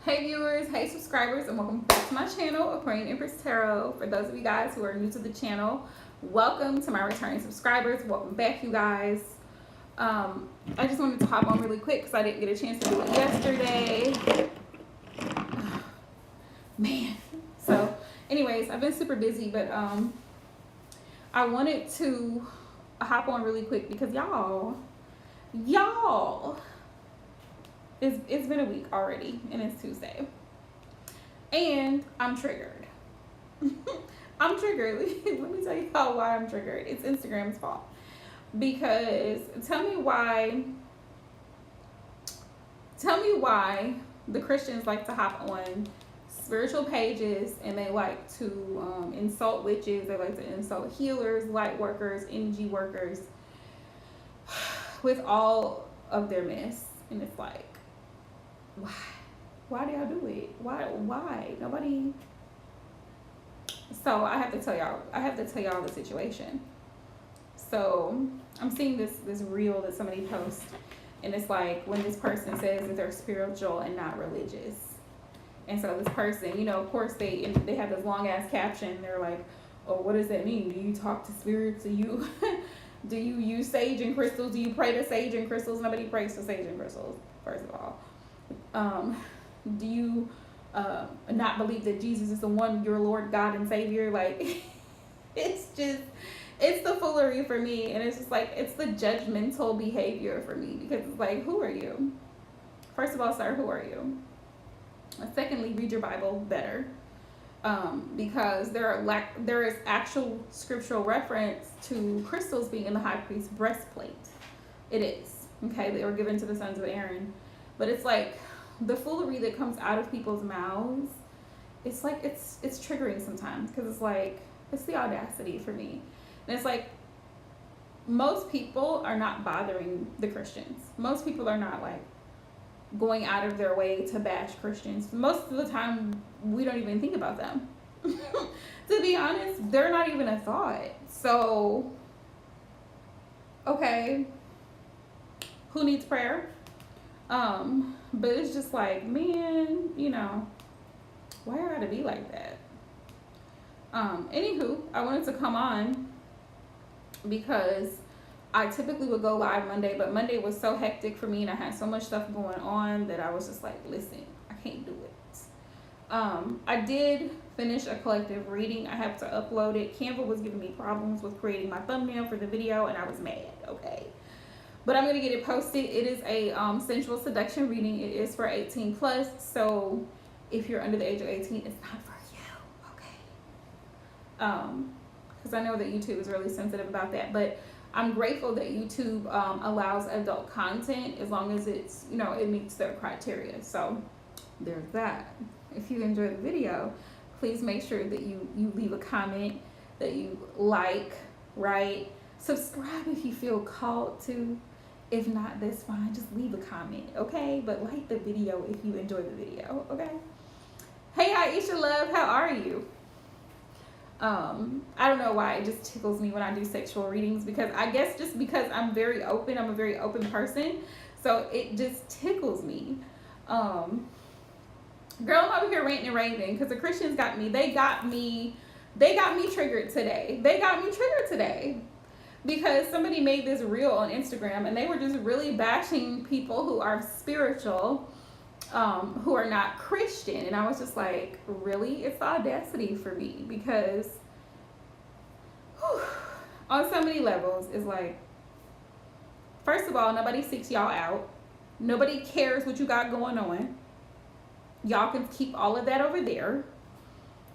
Hey viewers, hey subscribers, and welcome back to my channel, Aquarian Empress Tarot. For those of you guys who are new to the channel, welcome. To my returning subscribers, welcome back, you guys. I just wanted to hop on really quick because I didn't get a chance to do it yesterday. Man. So, anyways, I've been super busy, but I wanted to hop on really quick because y'all, it's been a week already, and it's Tuesday, and I'm triggered. I'm triggered. Let me tell you why I'm triggered. It's Instagram's fault. Because tell me why the Christians like to hop on spiritual pages and they like to insult witches, they like to insult healers, light workers, energy workers with all of their mess. And it's like, why do y'all do it? Why nobody? So I have to tell y'all the situation. So I'm seeing this reel that somebody posts, and it's like when this person says that they're spiritual and not religious. And so this person, of course they have this long ass caption. They're like, oh, what does that mean? Do you talk to spirits? Do you do you use sage and crystals? Do you pray to sage and crystals? Nobody prays to sage and crystals, first of all. Do you not believe that Jesus is the one, your Lord, God, and Savior? Like, it's the foolery for me. And it's just like, it's the judgmental behavior for me, because it's like, who are you? First of all, sir, who are you? Secondly, read your Bible better, because there is actual scriptural reference to crystals being in the high priest's breastplate. It is, okay? They were given to the sons of Aaron. But it's like, the foolery that comes out of people's mouths, it's like, it's triggering sometimes, because it's like, it's the audacity for me. And it's like, most people are not bothering the Christians. Most people are not like going out of their way to bash Christians. Most of the time, we don't even think about them. To be honest, they're not even a thought. So, okay, who needs prayer? But it's just like, man, why I gotta be like that? Anywho, I wanted to come on because I typically would go live Monday, but Monday was so hectic for me and I had so much stuff going on that I was just like, listen, I can't do it. I did finish a collective reading. I have to upload it. Canva was giving me problems with creating my thumbnail for the video, and I was mad, okay? But I'm gonna get it posted. It is a sensual seduction reading. It is for 18 plus. So if you're under the age of 18, it's not for you, okay? Because I know that YouTube is really sensitive about that. But I'm grateful that YouTube allows adult content as long as it's, it meets their criteria. So there's that. If you enjoyed the video, please make sure that you leave a comment, that you like, write, subscribe if you feel called to. If not, that's fine. Just leave a comment, okay? But like the video if you enjoy the video, okay? Hey, Aisha Love, how are you? I don't know why it just tickles me when I do sexual readings, because I guess just because I'm a very open person, so it just tickles me. Girl, I'm over here ranting and raving because the Christians got me. They got me triggered today. Because somebody made this reel on Instagram and they were just really bashing people who are spiritual, who are not Christian. And I was just like, really? It's the audacity for me, because on so many levels, it's like, first of all, nobody seeks y'all out. Nobody cares what you got going on. Y'all can keep all of that over there.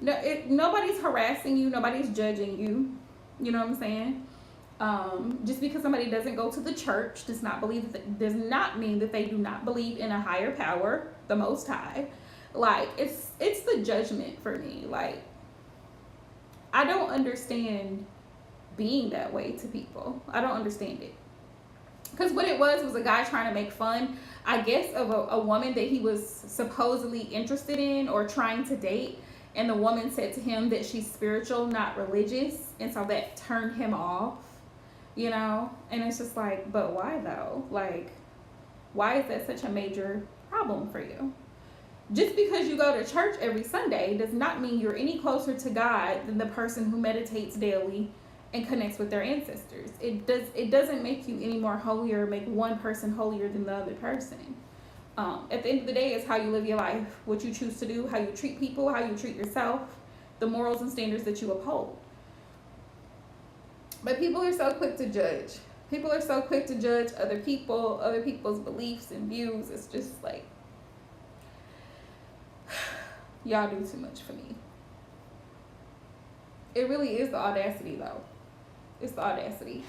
Nobody's harassing you. Nobody's judging you. You know what I'm saying? Just because somebody doesn't go to the church does not mean that they do not believe in a higher power, the Most High. Like, it's the judgment for me. Like, I don't understand being that way to people. I don't understand it. Because what it was a guy trying to make fun, I guess, of a woman that he was supposedly interested in or trying to date. And the woman said to him that she's spiritual, not religious. And so that turned him off. And it's just like, but why though? Like, why is that such a major problem for you? Just because you go to church every Sunday does not mean you're any closer to God than the person who meditates daily and connects with their ancestors. It doesn't make you any more holier, make one person holier than the other person. At the end of the day, it's how you live your life, what you choose to do, how you treat people, how you treat yourself, the morals and standards that you uphold. But people are so quick to judge. People are so quick to judge other people, other people's beliefs and views. It's just like, y'all do too much for me. It really is the audacity, though. It's the audacity.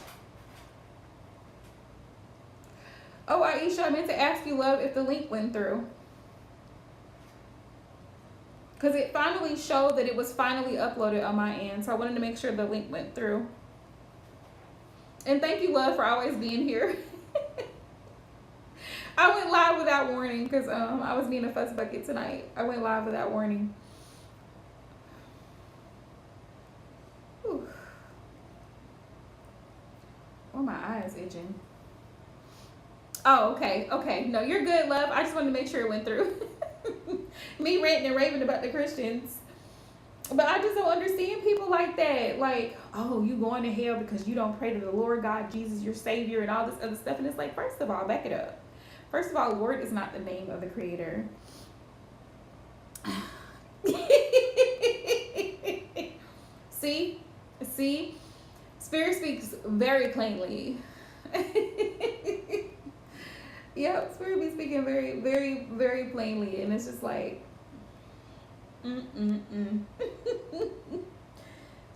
Oh, Aisha, I meant to ask you, love, if the link went through. Because it finally showed that it was finally uploaded on my end. So I wanted to make sure the link went through. And thank you, love, for always being here. I went live without warning because I was being a fuss bucket tonight. I went live without warning. Whew. Oh, my eye is itching. Oh, okay. Okay. No, you're good, love. I just wanted to make sure it went through. Me ranting and raving about the Christians. But I just don't understand people like that. Like, oh, you going to hell because you don't pray to the Lord God, Jesus, your Savior, and all this other stuff. And it's like, first of all, back it up. First of all, Lord is not the name of the Creator. See? Spirit speaks very plainly. Yep, Spirit be speaking very, very, very plainly. And it's just like,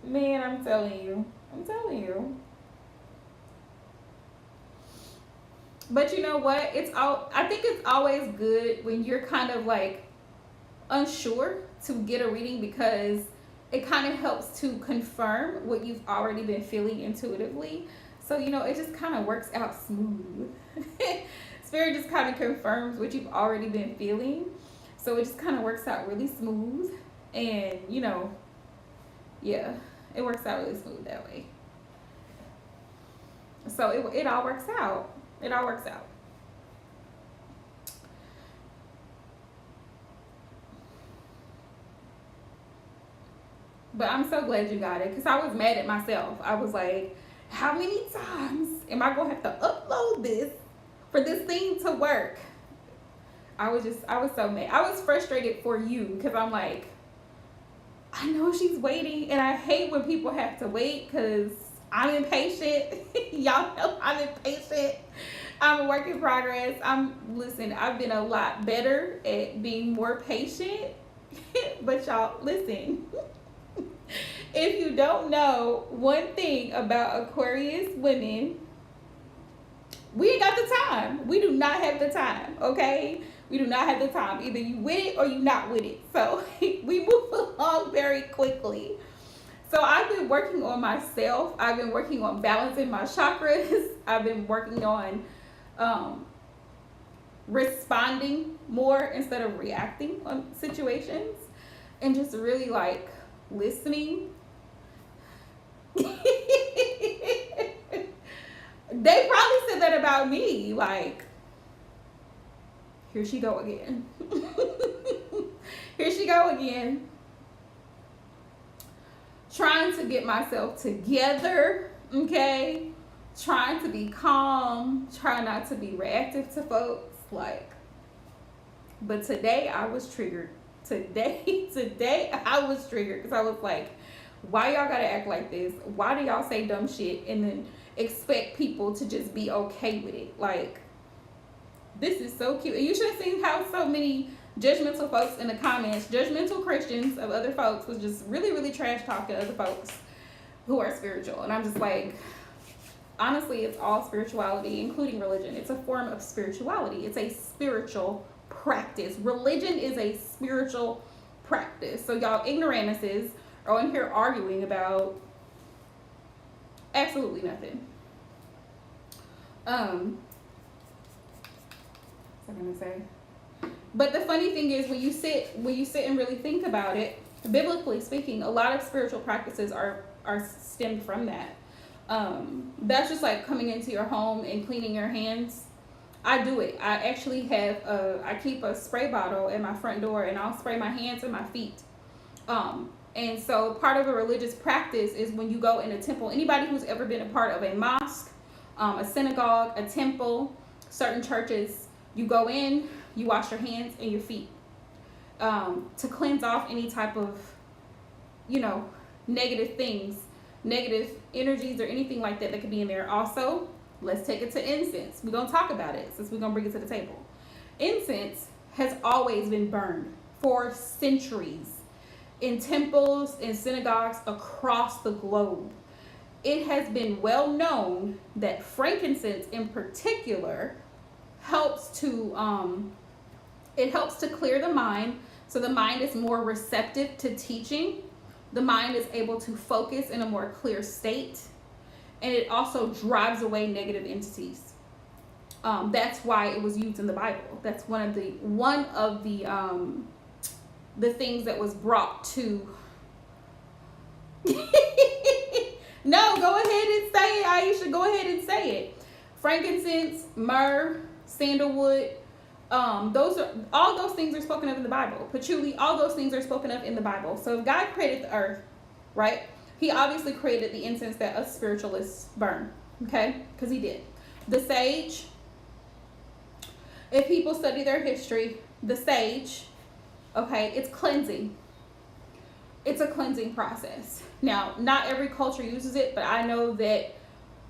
Man, I'm telling you. But you know what? I think it's always good when you're kind of like unsure to get a reading, because it kind of helps to confirm what you've already been feeling intuitively. So, it just kind of works out smooth. Spirit just kind of confirms what you've already been feeling. So it just kind of works out really smooth. And, yeah, it works out really smooth that way. So it all works out. It all works out. But I'm so glad you got it, because I was mad at myself. I was like, how many times am I going to have to upload this for this thing to work? I was so mad. I was frustrated for you, because I'm like, I know she's waiting, and I hate when people have to wait because I'm impatient. Y'all know I'm impatient. I'm a work in progress. Listen, I've been a lot better at being more patient. But y'all, listen. If you don't know one thing about Aquarius women, we ain't got the time. We do not have the time, okay? We do not have the time. Either you with it or you not with it. So we move along very quickly. So I've been working on myself. I've been working on balancing my chakras. I've been working on responding more instead of reacting on situations, and just really like listening. They probably said that about me, like, here she go again. Here she go again. Trying to get myself together, okay? Trying to be calm, trying not to be reactive to folks, like. But today I was triggered. Today I was triggered, because I was like, why y'all gotta act like this? Why do y'all say dumb shit and then expect people to just be okay with it? Like, this is so cute. And you should have seen how so many judgmental folks in the comments, judgmental Christians of other folks, was just really, really trash talking other folks who are spiritual. And I'm just like, honestly, it's all spirituality, including religion. It's a form of spirituality. It's a spiritual practice. Religion is a spiritual practice. So y'all ignoramuses are in here arguing about absolutely nothing. What was I gonna say? But the funny thing is, when you sit and really think about it, biblically speaking, a lot of spiritual practices are stemmed from that. That's just like coming into your home and cleaning your hands. I do it. I actually I keep a spray bottle at my front door, and I'll spray my hands and my feet. And so part of a religious practice is when you go in a temple. Anybody who's ever been a part of a mosque, a synagogue, a temple, certain churches, you go in, you wash your hands and your feet to cleanse off any type of, negative things, negative energies or anything like that could be in there. Also, let's take it to incense. We're going to talk about it since we're going to bring it to the table. Incense has always been burned for centuries in temples and synagogues across the globe. It has been well known that frankincense in particular helps to clear the mind, so the mind is more receptive to teaching. The mind is able to focus in a more clear state, and it also drives away negative entities. That's why it was used in the Bible. That's one of the things that was brought to. No, go ahead and say it, Aisha. Go ahead and say it. Frankincense, myrrh, sandalwood. All those things are spoken of in the Bible. Patchouli, all those things are spoken of in the Bible. So if God created the earth, right? He obviously created the incense that us spiritualists burn, okay? Because he did. The sage, if people study their history, the sage, okay, it's cleansing. It's a cleansing process. Now, not every culture uses it, but I know that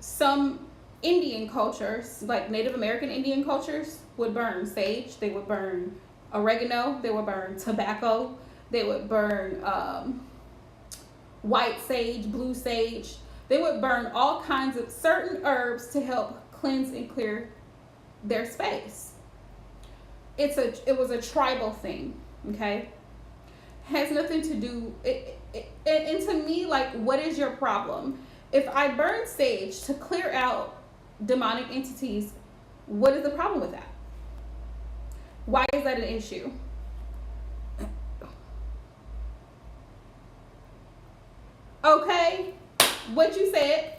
some Indian cultures, like Native American Indian cultures, would burn sage. They would burn oregano. They would burn tobacco. They would burn white sage, blue sage. They would burn all kinds of certain herbs to help cleanse and clear their space. It was a tribal thing, okay? Has nothing to do, and to me, like, what is your problem? If I burn sage to clear out demonic entities, what is the problem with that? Why is that an issue? Okay, what you said,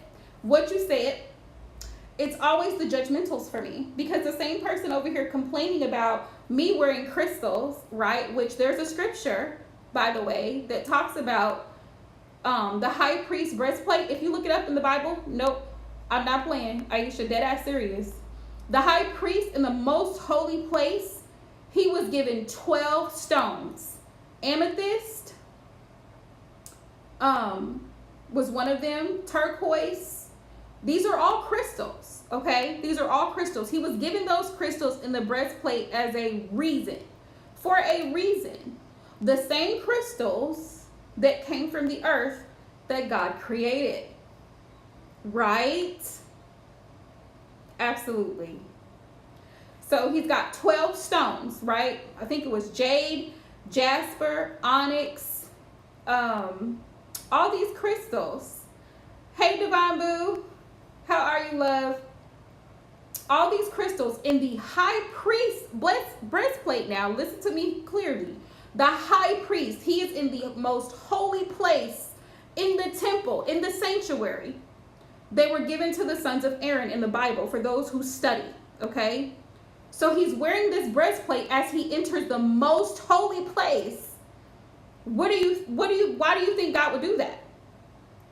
it's always the judgmentals for me, because the same person over here complaining about me wearing crystals, right? Which there's a scripture, by the way, that talks about the high priest breastplate. If you look it up in the Bible, nope, I'm not playing. Aisha, dead ass serious. The high priest in the most holy place, he was given 12 stones. Amethyst was one of them. Turquoise. These are all crystals, okay? These are all crystals. He was given those crystals in the breastplate as a reason. For a reason. The same crystals that came from the earth that God created. Right? Absolutely. So he's got 12 stones, right? I think it was jade, jasper, onyx, all these crystals. Hey, Divine Boo. How are you, love? All these crystals in the high priest breastplate. Now, listen to me clearly. The high priest, he is in the most holy place in the temple, in the sanctuary. They were given to the sons of Aaron in the Bible for those who study, okay? So he's wearing this breastplate as he enters the most holy place. Why do you think God would do that?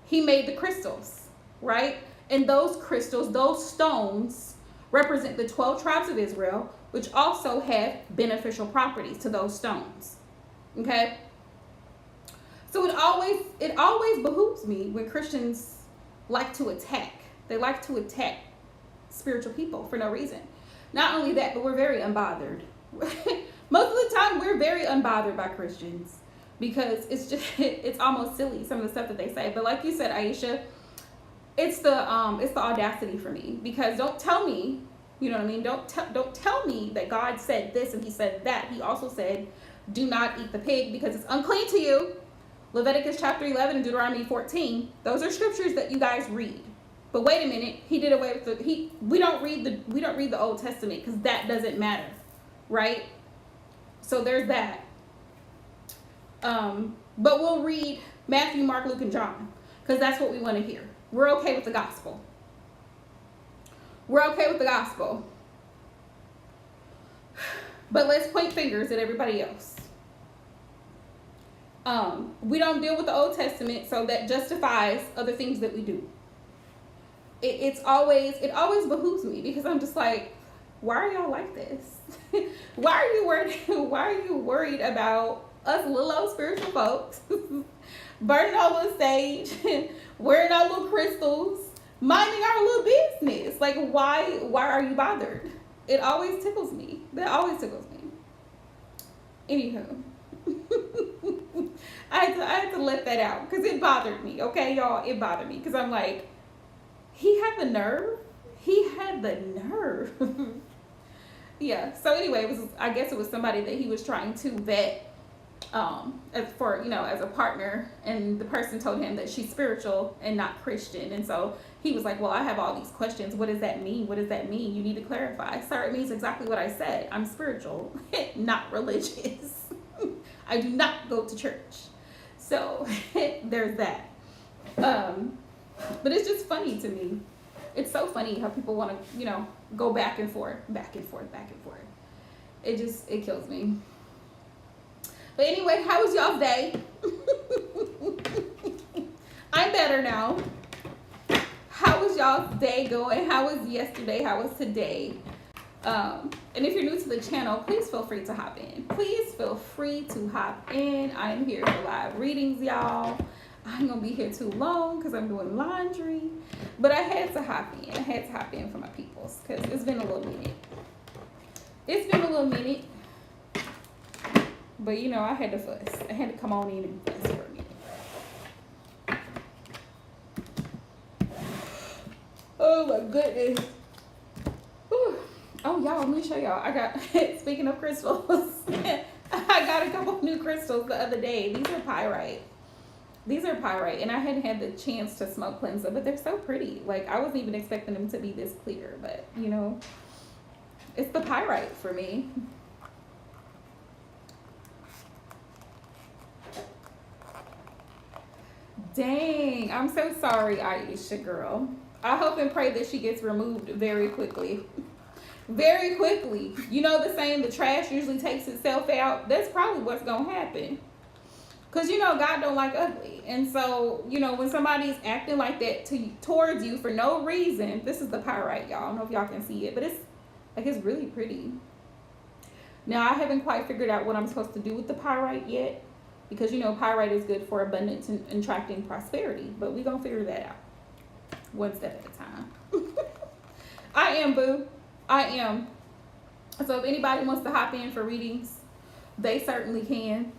He made the crystals, right? And those crystals, those stones, represent the 12 tribes of Israel, which also have beneficial properties to those stones. Okay? So it always behooves me when Christians like to attack. They like to attack spiritual people for no reason. Not only that, but we're very unbothered. Most of the time, we're very unbothered by Christians because it's almost silly, some of the stuff that they say. But like you said, Aisha, it's the audacity for me, because don't tell me, you know what I mean? Don't tell me that God said this and he said that. He also said, do not eat the pig because it's unclean to you. Leviticus chapter 11 and Deuteronomy 14. Those are scriptures that you guys read. But wait a minute, he did away with we don't read the Old Testament because that doesn't matter, right? So there's that. But we'll read Matthew, Mark, Luke, and John because that's what we want to hear. We're okay with the gospel. We're okay with the gospel. But let's point fingers at everybody else. We don't deal with the Old Testament, so that justifies other things that we do. It always behooves me, because I'm just like, why are y'all like this? Why are you worried? Why are you worried about us little old spiritual folks burning our little sage, wearing our little crystals, minding our little business? Like, why are you bothered? It always tickles me. That always tickles me. Anywho, I had to let that out because it bothered me. Okay, y'all, it bothered me because I'm like, he had the nerve. He had the nerve. Yeah. So anyway, I guess it was somebody that he was trying to vet, as a partner, and the person told him that she's spiritual and not Christian, and so he was like, well, I have all these questions. What does that mean? What does that mean? You need to clarify. Sir, it means exactly what I said. I'm spiritual, not religious. I do not go to church. So there's that. But it's just funny to me. It's so funny how people want to, go back and forth. It kills me. But anyway, how was y'all's day? I'm better now. How was y'all's day going? How was yesterday? How was today? And if you're new to the channel, please feel free to hop in. Please feel free to hop in. I am here for live readings, y'all. I ain't gonna be here too long because I'm doing laundry. But I had to hop in. I had to hop in for my peoples because it's been a little minute. But I had to fuss. I had to come on in and fuss for a minute. Oh my goodness. Whew. Oh, y'all, let me show y'all. I got, speaking of crystals, I got a couple new crystals the other day. These are pyrite. And I hadn't had the chance to smoke cleanse them, but they're so pretty. Like, I wasn't even expecting them to be this clear, but, it's the pyrite for me. Dang, I'm so sorry, Aisha girl. I hope and pray that she gets removed very quickly. Very quickly. The saying, the trash usually takes itself out. That's probably what's going to happen. Because, God don't like ugly. And so, when somebody's acting like that towards you for no reason, this is the pyrite, y'all. I don't know if y'all can see it, but it's really pretty. Now, I haven't quite figured out what I'm supposed to do with the pyrite yet. Because, pyrite is good for abundance and attracting prosperity. But we're going to figure that out. One step at a time. I am, boo. I am. So if anybody wants to hop in for readings, they certainly can.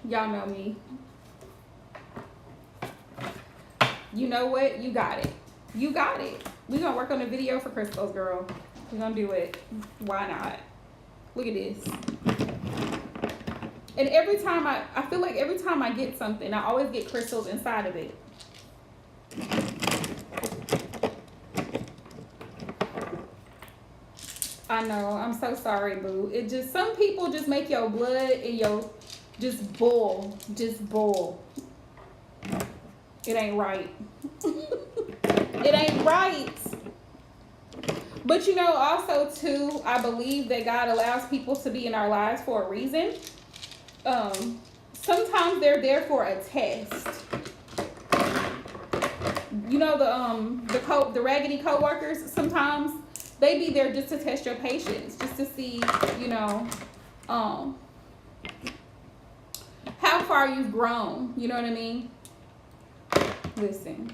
Y'all know me. You know what? You got it. We're going to work on a video for crystals, girl. We're going to do it. Why not? Look at this. And every time I feel like every time I get something, I always get crystals inside of it. I know. I'm so sorry, boo. Some people just make your blood and your just boil. It ain't right. It ain't right. But also too, I believe that God allows people to be in our lives for a reason. Sometimes they're there for a test. The raggedy co-workers, sometimes they be there just to test your patience, just to see, how far you've grown. You know what I mean? Listen.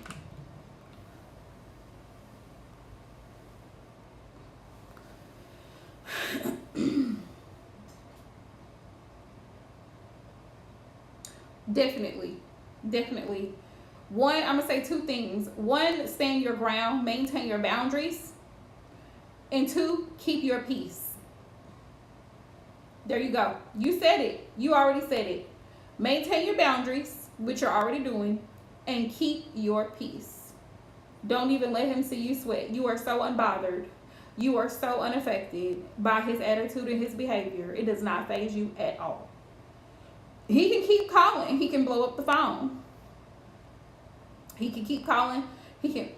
Definitely. One, I'm going to say two things. One, stand your ground, maintain your boundaries. And two, keep your peace. There you go. You said it. You already said it. Maintain your boundaries, which you're already doing, and keep your peace. Don't even let him see you sweat. You are so unbothered. You are so unaffected by his attitude and his behavior. It does not faze you at all. He can keep calling. He can blow up the phone. He can keep calling. He can,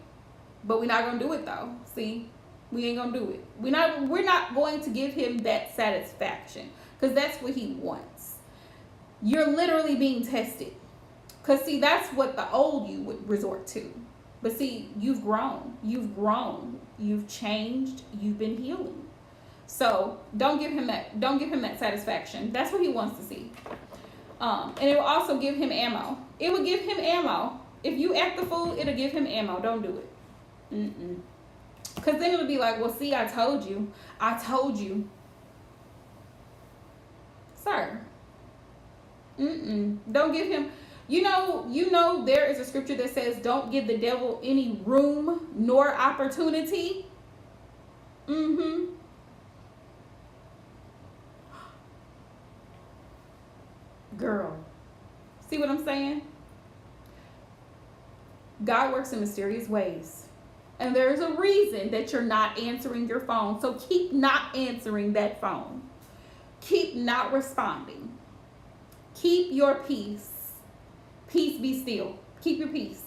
but we're not gonna do it though. See, we ain't gonna do it. We're not going to give him that satisfaction because that's what he wants. You're literally being tested. Because see, that's what the old you would resort to. But see, you've grown. You've grown. You've changed. You've been healing. So don't give him that satisfaction. That's what he wants to see. And it will also give him ammo. It will give him ammo. If you act the fool, it'll give him ammo. Don't do it. Because then it'll be like, well, see, I told you. I told you. Sir. Don't give him. You know, there is a scripture that says, don't give the devil any room nor opportunity. Girl. See what I'm saying? God works in mysterious ways. And there's a reason that you're not answering your phone. So keep not answering that phone. Keep not responding. Keep your peace. Peace be still. Keep your peace.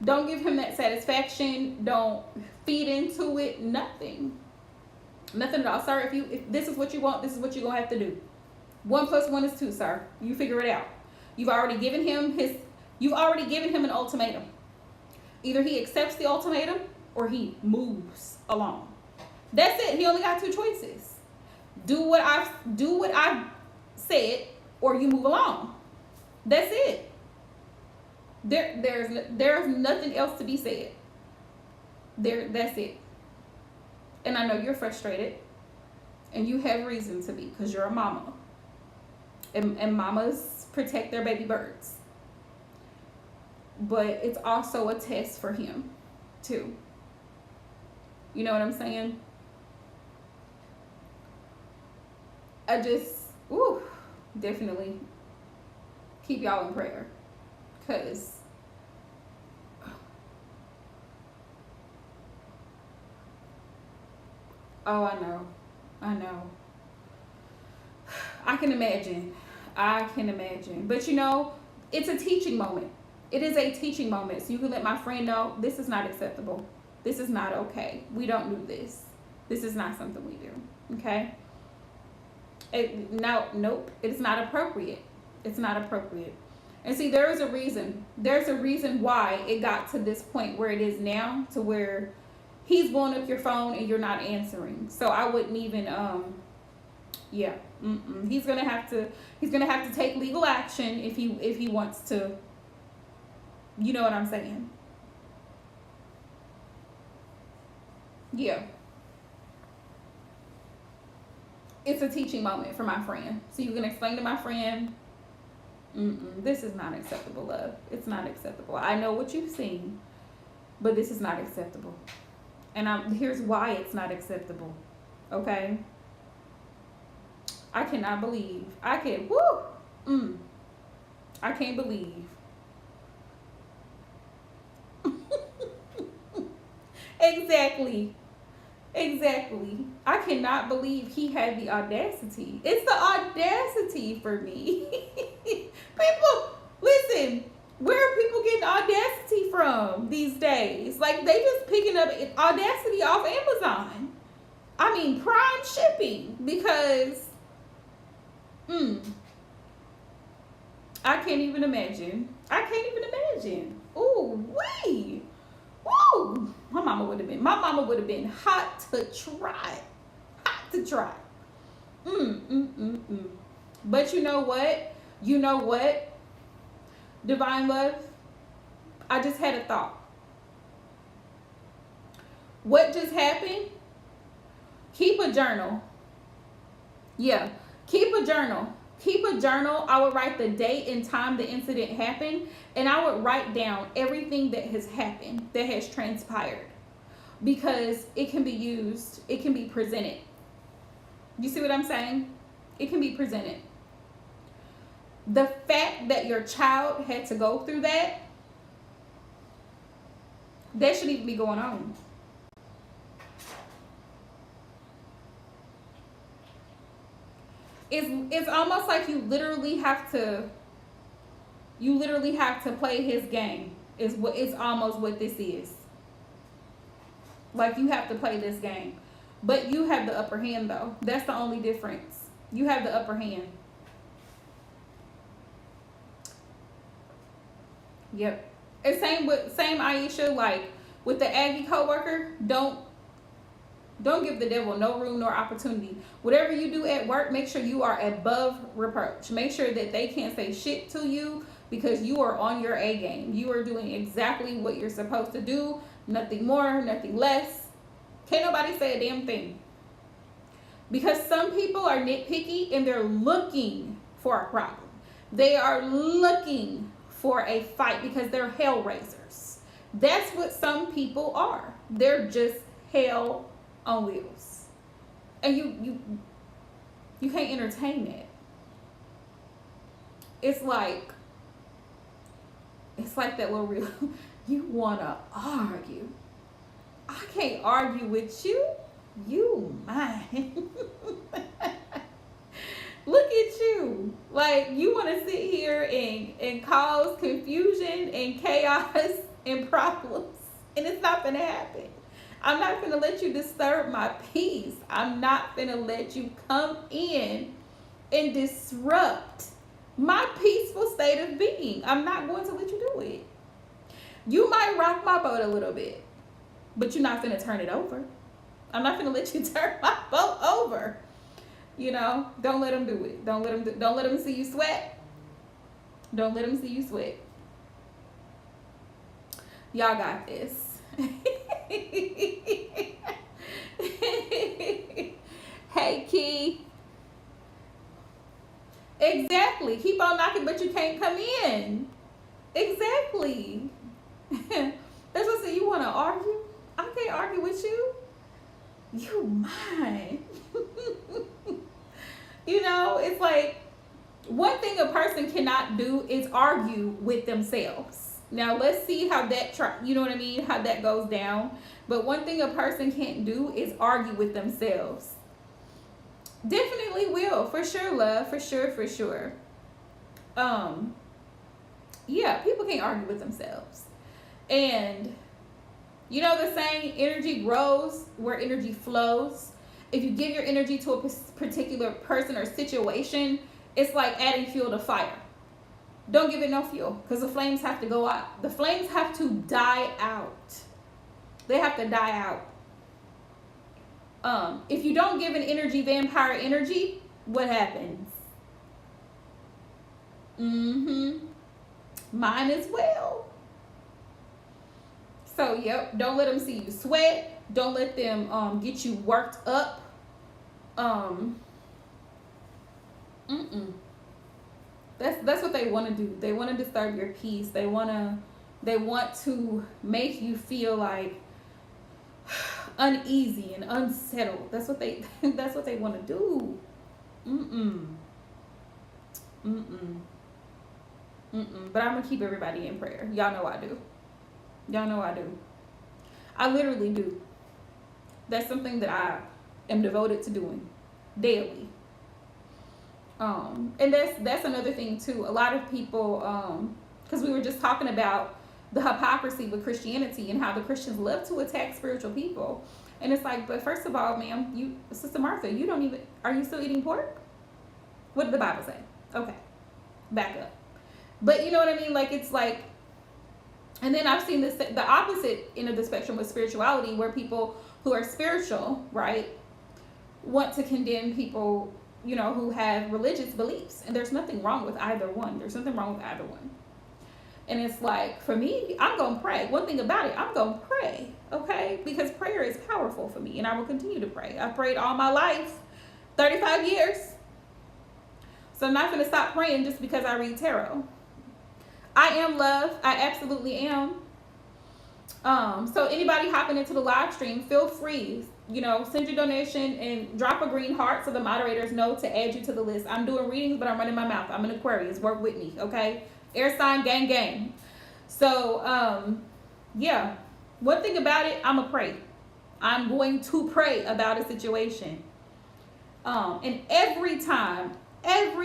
Don't give him that satisfaction. Don't feed into it. Nothing. Nothing at all. Sir, if this is what you want, this is what you're going to have to do. 1 + 1 is 2, sir. You figure it out. You've already given him an ultimatum. Either he accepts the ultimatum or he moves along. That's it. He only got 2 choices. Do what I've said or you move along. That's it. There's nothing else to be said. That's it. And I know you're frustrated, and you have reason to be because you're a mama. And mamas protect their baby birds. But it's also a test for him, too. You know what I'm saying? Definitely keep y'all in prayer. Because oh, I know. I can imagine. But it's a teaching moment. It is a teaching moment. So you can let my friend know this is not acceptable. This is not okay. We don't do this. This is not something we do. Okay? Nope. It's not appropriate. It's not appropriate. And see, there is a reason. There's a reason why it got to this point where it is now, to where he's blowing up your phone and you're not answering. So I wouldn't even He's gonna have to take legal action if he wants to. You know what I'm saying? Yeah. It's a teaching moment for my friend. So you can explain to my friend, this is not acceptable, love. It's not acceptable. I know what you've seen, but this is not acceptable. And here's why it's not acceptable. Okay? I cannot believe. I can't believe. Exactly. I cannot believe he had the audacity. It's the audacity for me. People, listen, where are people getting audacity from these days? Like, they just picking up audacity off Amazon. I mean, Prime shipping, because I can't even imagine. Ooh, wee. Woo! My mama would have been hot to try. But you know what? Divine love, I just had a thought. What just happened? Keep a journal. Yeah, keep a journal. I would write the date and time the incident happened, and I would write down everything that has happened, that has transpired, because it can be used, it can be presented. You see what I'm saying? It can be presented. The fact that your child had to go through that shouldn't even be going on. It's almost like you literally have to play his game. Is what it's almost what this is. Like you have to play this game. But you have the upper hand though. That's the only difference. You have the upper hand. Yep. And same Aisha, like with the Aggie coworker, don't give the devil no room nor opportunity. Whatever you do at work, make sure you are above reproach. Make sure that they can't say shit to you because you are on your A game. You are doing exactly what you're supposed to do. Nothing more, nothing less. Can't nobody say a damn thing. Because some people are nitpicky and they're looking for a problem. They are looking for a fight because they're hell raisers. That's what some people are. They're just hell on wheels. And you can't entertain it. It's like that little real you wanna argue. I can't argue with you. You mine. Look at you. Like you wanna sit here and cause confusion and chaos and problems. And it's not gonna happen. I'm not going to let you disturb my peace. I'm not going to let you come in and disrupt my peaceful state of being. I'm not going to let you do it. You might rock my boat a little bit, but you're not going to turn it over. I'm not going to let you turn my boat over. You know, don't let them do it. Don't let them see you sweat. Don't let them see you sweat. Y'all got this. Hey Key. Exactly. Keep on knocking, but you can't come in. Exactly. That's what I say. You want to argue? I can't argue with you. You mine. You know, it's like one thing a person cannot do is argue with themselves. Now let's see how that you know what I mean, how that goes down. But one thing a person can't do is argue with themselves. Definitely will, for sure, love, for sure. Yeah, people can't argue with themselves. And you know the saying, energy grows where energy flows. If you give your energy to a particular person or situation, it's like adding fuel to fire. Don't give it no fuel because the flames have to go out. The flames have to die out. They have to die out. If you don't give an energy vampire energy, what happens? Mine as well. So, yep, don't let them see you sweat. Don't let them get you worked up. That's what they want to do. They want to disturb your peace. They want to make you feel like uneasy and unsettled. That's what they want to do. But I'm gonna keep everybody in prayer. Y'all know I do. I literally do. That's something that I am devoted to doing daily. And that's another thing too. A lot of people, because we were just talking about the hypocrisy with Christianity and how the Christians love to attack spiritual people. And it's like, but first of all, ma'am, Sister Martha, are you still eating pork? What did the Bible say? Okay, back up. But you know what I mean? Like, it's like, and then I've seen the opposite end of the spectrum with spirituality, where people who are spiritual, right, want to condemn people, you know, who have religious beliefs. And there's nothing wrong with either one. And it's like, for me, I'm going to pray. One thing about it, I'm going to pray, okay? Because prayer is powerful for me, and I will continue to pray. I've prayed all my life, 35 years. So I'm not going to stop praying just because I read tarot. I am love. I absolutely am. So anybody hopping into the live stream, feel free, send your donation and drop a green heart so the moderators know to add you to the list. I'm doing readings, but I'm running my mouth. I'm an Aquarius. Work with me, okay? Air sign, gang. So, yeah. One thing about it, I'm going to pray about a situation. And every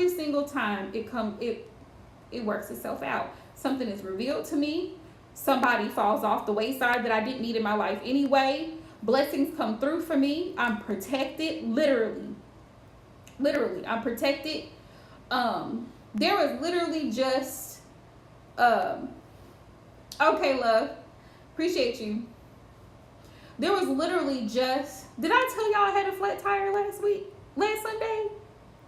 single time it works itself out. Something is revealed to me. Somebody falls off the wayside that I didn't need in my life anyway. Blessings come through for me. I'm protected, literally. Literally, I'm protected. There was literally just okay, love. Appreciate you. There was literally just, did I tell y'all I had a flat tire last Sunday?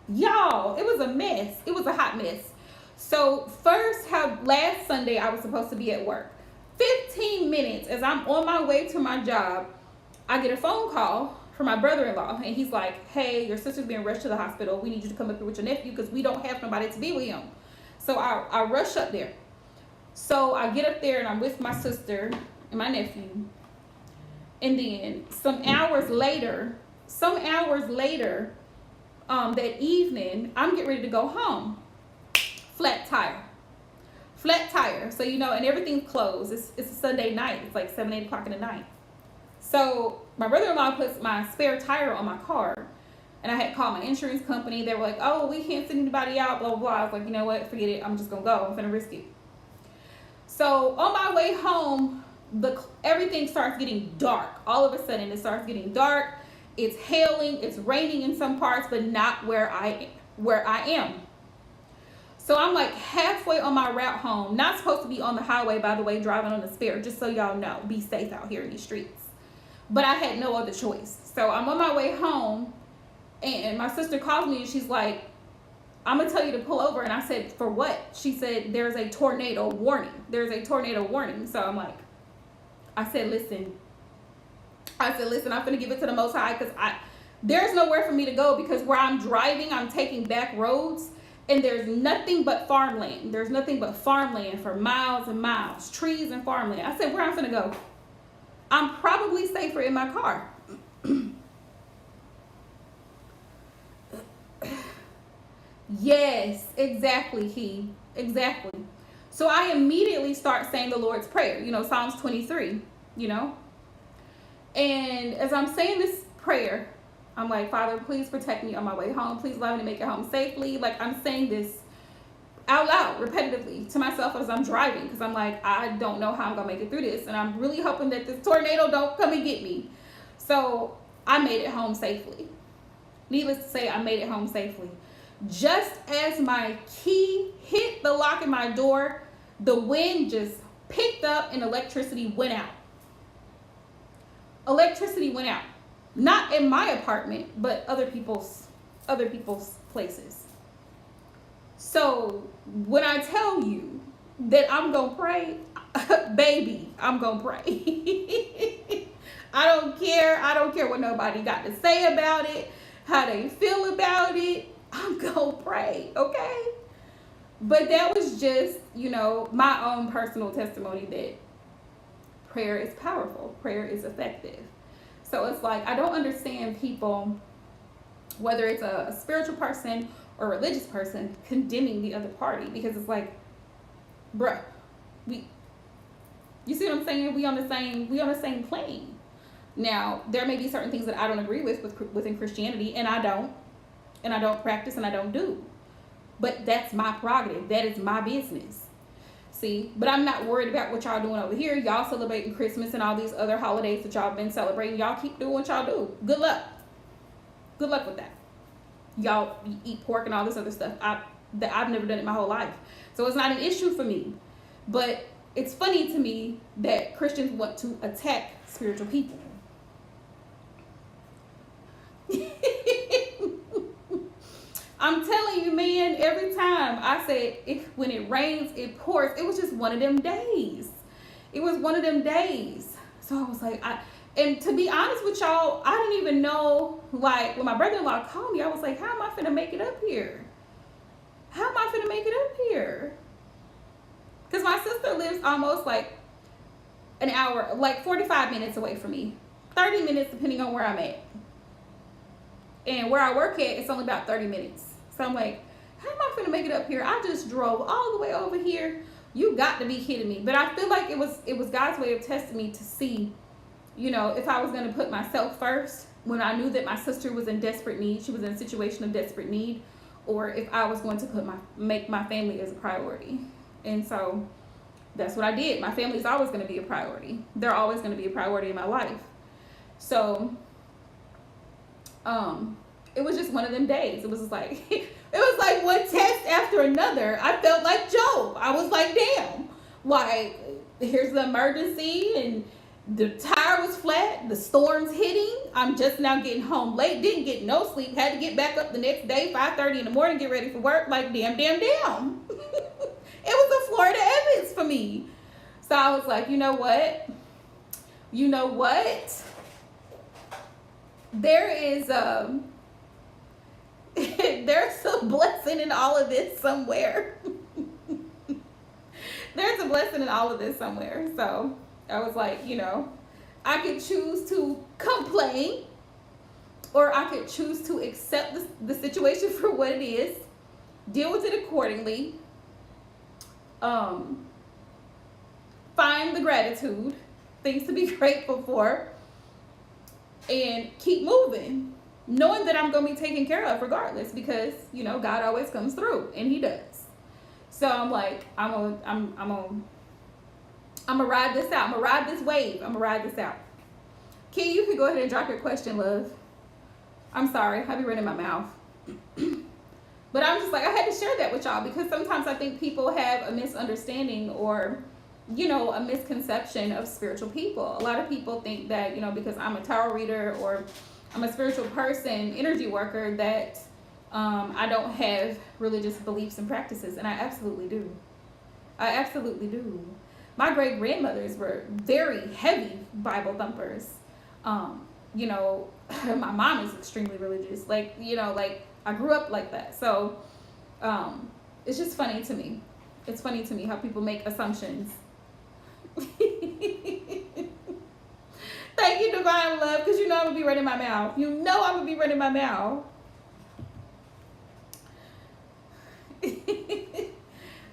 Y'all, it was a mess. It was a hot mess. So first, how last Sunday I was supposed to be at work. 15 minutes as I'm on my way to my job, I get a phone call from my brother-in-law, and he's like, hey, your sister's being rushed to the hospital. We need you to come up here with your nephew because we don't have nobody to be with him. So I rush up there. So I get up there and I'm with my sister and my nephew. And then some hours later, that evening, I'm getting ready to go home. Flat tire. So, and everything's closed. It's a Sunday night. It's like 7, 8 o'clock in the night. So my brother-in-law puts my spare tire on my car. And I had called my insurance company. They were like, oh, we can't send anybody out, blah, blah, blah. I was like, you know what? Forget it. I'm just going to go. I'm going to risk it. So on my way home, everything starts getting dark. All of a sudden, it starts getting dark. It's hailing. It's raining in some parts, but not where I am. So I'm like halfway on my route home. Not supposed to be on the highway, by the way, driving on the spare. Just so y'all know, be safe out here in these streets. But I had no other choice. So I'm on my way home, and my sister calls me, and she's like, I'm going to tell you to pull over. And I said, for what? She said, there's a tornado warning. So I'm like, I said, listen, I'm going to give it to the Most High, because there's nowhere for me to go, because where I'm driving, I'm taking back roads, and there's nothing but farmland. There's nothing but farmland for miles and miles, trees and farmland. I said, where I'm going to go? I'm probably safer in my car. Yes, exactly, exactly. So I immediately start saying the Lord's Prayer, Psalms 23, And as I'm saying this prayer, I'm like, Father, please protect me on my way home. Please allow me to make it home safely. Like, I'm saying this out loud, repetitively to myself as I'm driving, because I'm like, I don't know how I'm going to make it through this. And I'm really hoping that this tornado don't come and get me. So I made it home safely. Needless to say, I made it home safely. Just as my key hit the lock in my door, the wind just picked up and electricity went out. Not in my apartment, but other people's places. So when I tell you that I'm going to pray, baby, I'm going to pray. I don't care what nobody got to say about it, how they feel about it. I'm going to pray, okay? But that was just, my own personal testimony that prayer is powerful. Prayer is effective. So it's like, I don't understand people, whether it's a spiritual person or a religious person, condemning the other party, because it's like, bruh, you see what I'm saying? We on the same plane. Now, there may be certain things that I don't agree within Christianity, and I don't practice, and I don't do. But that's my prerogative. That is my business. See, but I'm not worried about what y'all doing over here. Y'all celebrating Christmas and all these other holidays that y'all been celebrating. Y'all keep doing what y'all do. Good luck. Good luck with that. Y'all eat pork and all this other stuff. I've never done it my whole life. So it's not an issue for me. But it's funny to me that Christians want to attack spiritual people. I'm telling you, man, every time I said, when it rains, it pours. It was just one of them days. So I was like, and to be honest with y'all, I didn't even know, like, when my brother-in-law called me, I was like, how am I finna make it up here? Because my sister lives almost like an hour, like 45 minutes away from me. 30 minutes, depending on where I'm at. And where I work at, it's only about 30 minutes. So I'm like, how am I finna make it up here? I just drove all the way over here. You got to be kidding me. But I feel like it was God's way of testing me to see, if I was going to put myself first when I knew that my sister was in desperate need, she was in a situation of desperate need, or if I was going to make my family as a priority. And so that's what I did. My family is always going to be a priority. They're always going to be a priority in my life. So it was just one of them days. It was just like it was like one test after another. I felt like Job. I was like, damn, like here's the emergency, and the tire was flat, the storm's hitting, I'm just now getting home late, didn't get no sleep, had to get back up the next day 5:30 in the morning, get ready for work. Like damn it was a Florida Evans for me. So I was like, you know what there is there's a blessing in all of this somewhere. There's a blessing in all of this somewhere. So I was like, I could choose to complain, or I could choose to accept the situation for what it is, deal with it accordingly, find the gratitude, things to be grateful for, and keep moving, knowing that I'm going to be taken care of regardless, because, God always comes through, and he does. So I'm like, I'm gonna ride this out. I'm gonna ride this wave. I'm gonna ride this out. Key, you can go ahead and drop your question, love. I'm sorry, I be running my mouth. But I'm just like, I had to share that with y'all, because sometimes I think people have a misunderstanding or, a misconception of spiritual people. A lot of people think that, because I'm a tarot reader or I'm a spiritual person, energy worker, that I don't have religious beliefs and practices, and I absolutely do. I absolutely do. My great grandmothers were very heavy Bible thumpers. My mom is extremely religious. Like I grew up like that. So it's just funny to me. It's funny to me how people make assumptions. Thank you, Divine Love, because I'm gonna be running my mouth. I'm gonna be running my mouth.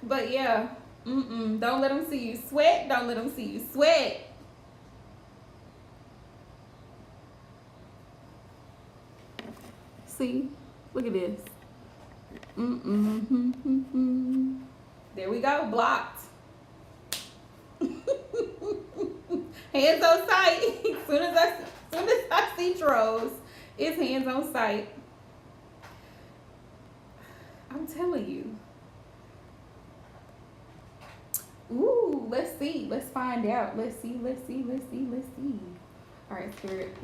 But yeah, don't let them see you sweat. Don't let them see you sweat. See, look at this. There we go, blocked. Hands on sight. As soon as I see Tros, it's hands on sight. I'm telling you. Ooh, let's see. Let's find out. Let's see. All right, Spirit.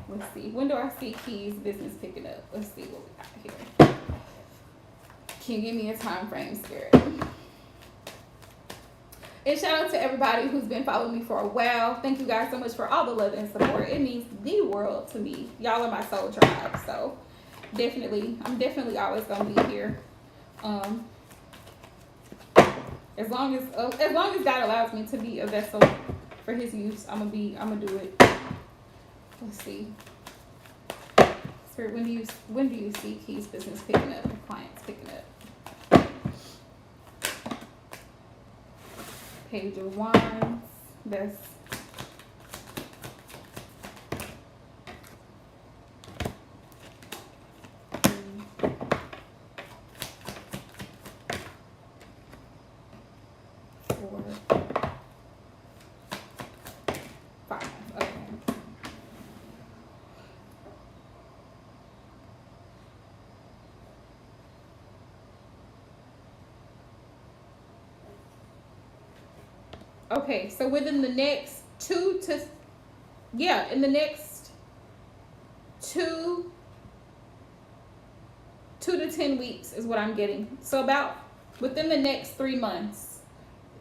Let's see. When do I see Key's business picking up? Let's see what we got here. Can you give me a time frame, Spirit? And shout out to everybody who's been following me for a while. Thank you guys so much for all the love and support. It means the world to me. Y'all are my soul tribe. So I'm definitely always gonna be here. As long as God allows me to be a vessel for his use, I'm gonna do it. Let's see. Spirit, when do you see Key's business picking up, clients picking up? Page of Wands. That's okay, so within the next 2 to 10 weeks is what I'm getting. So about within the next 3 months,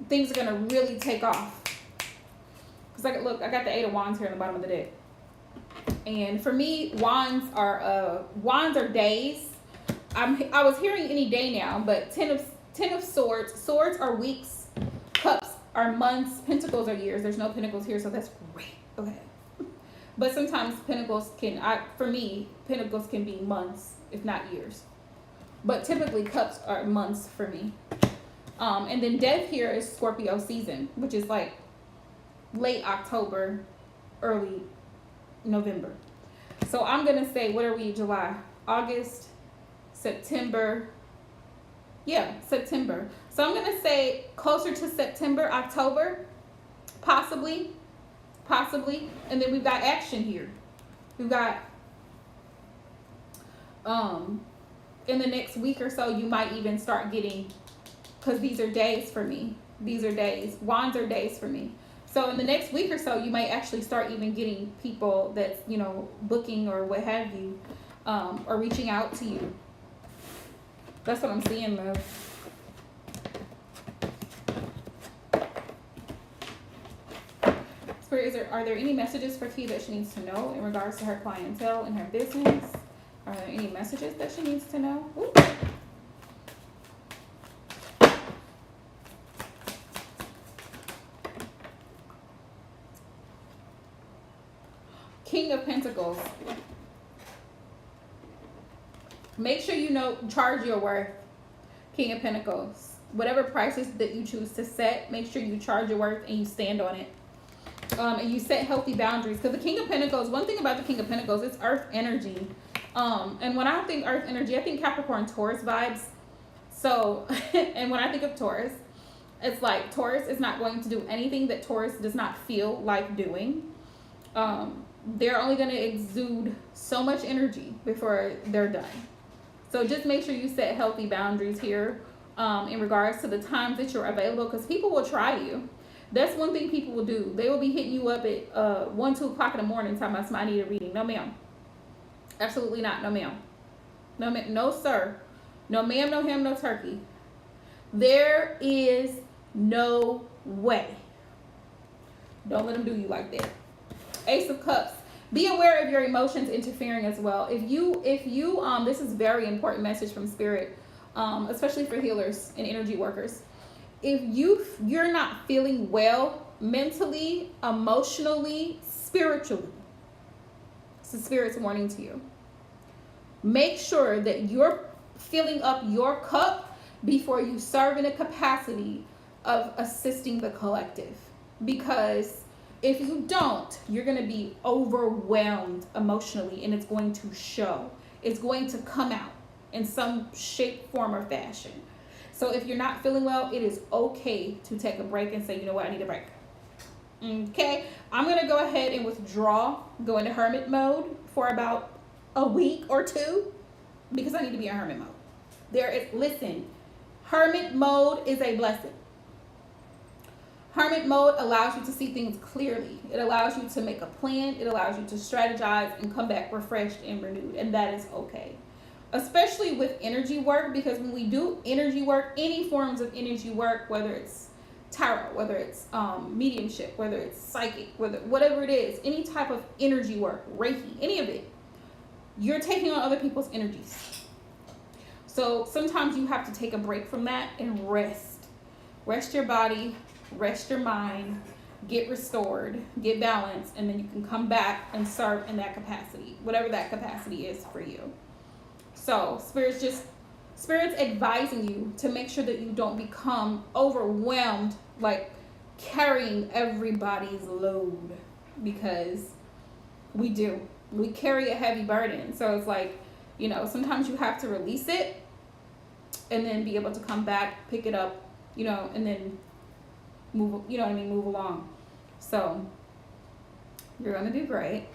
things are gonna really take off. Cause I got the 8 of Wands here in the bottom of the deck, and for me, wands are days. I was hearing any day now, but 10 of Swords. Swords are weeks. Cups are months. Pentacles are years. There's no pentacles here, so that's great. Okay. But sometimes pentacles can be months, if not years. But typically cups are months for me. And then death here is Scorpio season, which is like late October, early November. So I'm going to say, what are we, July, August, September. Yeah, September. So I'm going to say closer to September, October, possibly. Possibly. And then we've got action here. We've got, in the next week or so, you might even start getting, because these are days for me. These are days. Wands are days for me. So in the next week or so, you might actually start even getting people that's, you know, booking or what have you, or reaching out to you. That's what I'm seeing, love. Spirit, are there any messages for Key that she needs to know in regards to her clientele and her business? Are there any messages that she needs to know? Ooh. King of Pentacles. Make sure you know, charge your worth. King of Pentacles. Whatever prices that you choose to set, make sure you charge your worth and you stand on it. And you set healthy boundaries. Because the King of Pentacles, one thing about the King of Pentacles, it's earth energy. And when I think earth energy, I think Capricorn Taurus vibes. So, and when I think of Taurus, it's like Taurus is not going to do anything that Taurus does not feel like doing. They're only going to exude so much energy before they're done. So just make sure you set healthy boundaries here in regards to the times that you're available, because people will try you. That's one thing people will do. They will be hitting you up at 1, 2 o'clock in the morning talking about somebody, I need a reading. No, ma'am. Absolutely not. No, ma'am. No, ma'am. No, sir. No, ma'am. No ham. No turkey. There is no way. Don't let them do you like that. Ace of Cups. Be aware of your emotions interfering as well. If you, this is very important message from Spirit, especially for healers and energy workers. If you're not feeling well mentally, emotionally, spiritually, it's the Spirit's warning to you. Make sure that you're filling up your cup before you serve in a capacity of assisting the collective. Because if you don't, you're going to be overwhelmed emotionally, and it's going to show. It's going to come out in some shape, form, or fashion. So if you're not feeling well, it is okay to take a break and say, you know what, I need a break. Okay, I'm going to go ahead and withdraw, go into hermit mode for about a week or two, because I need to be in hermit mode. Listen, hermit mode is a blessing. Hermit mode allows you to see things clearly. It allows you to make a plan. It allows you to strategize and come back refreshed and renewed. And that is okay. Especially with energy work, because when we do energy work, any forms of energy work, whether it's tarot, whether it's mediumship, whether it's psychic, whatever it is, any type of energy work, Reiki, any of it, you're taking on other people's energies. So sometimes you have to take a break from that and rest. Rest your body. Rest your mind, get restored, get balanced, and then you can come back and serve in that capacity, whatever that capacity is for you. So Spirit's advising you to make sure that you don't become overwhelmed, like carrying everybody's load, because we carry a heavy burden. So it's like, you know, sometimes you have to release it and then be able to come back, pick it up, you know, and then move, you know what I mean, move along. So you're going to do great.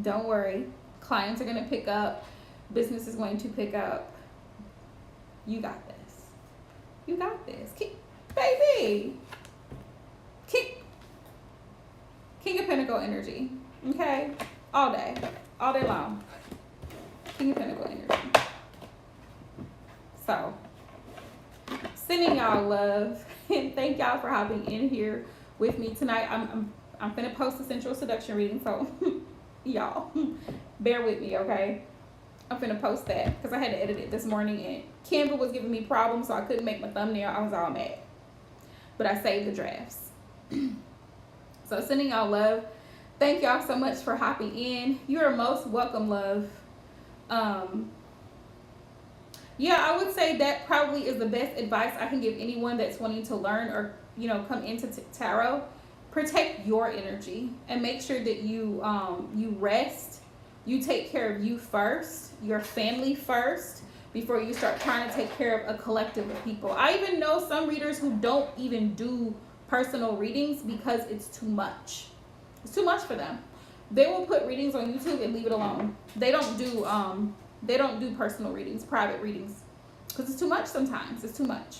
Don't worry. Clients are going to pick up. Business is going to pick up. You got this. You got this. Baby. King of Pentacle energy. Okay? All day long. King of Pentacle energy. So, sending y'all love. And thank y'all for hopping in here with me tonight. I'm finna post a sensual seduction reading, so y'all bear with me, okay? I'm finna post that because I had to edit it this morning and Canva was giving me problems, so I couldn't make my thumbnail. I was all mad, but I saved the drafts. So sending y'all love. Thank y'all so much for hopping in. You are most welcome, love. Yeah, I would say that probably is the best advice I can give anyone that's wanting to learn or, you know, come into tarot, protect your energy and make sure that you rest. You take care of you first, your family first, before you start trying to take care of a collective of people. I even know some readers who don't even do personal readings because it's too much. It's too much for them. They will put readings on YouTube and leave it alone. They don't do personal readings, private readings, because it's too much sometimes. It's too much.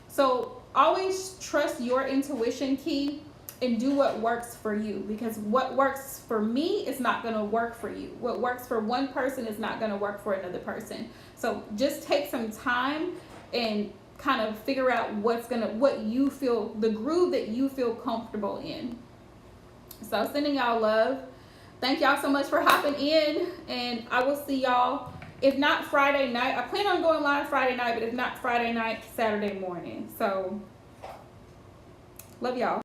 So always trust your intuition, Key, and do what works for you, because what works for me is not going to work for you. What works for one person is not going to work for another person. So just take some time and kind of figure out what you feel, the groove that you feel comfortable in. So sending y'all love. Thank y'all so much for hopping in, and I will see y'all, if not Friday night. I plan on going live Friday night, but if not Friday night, Saturday morning. So love y'all.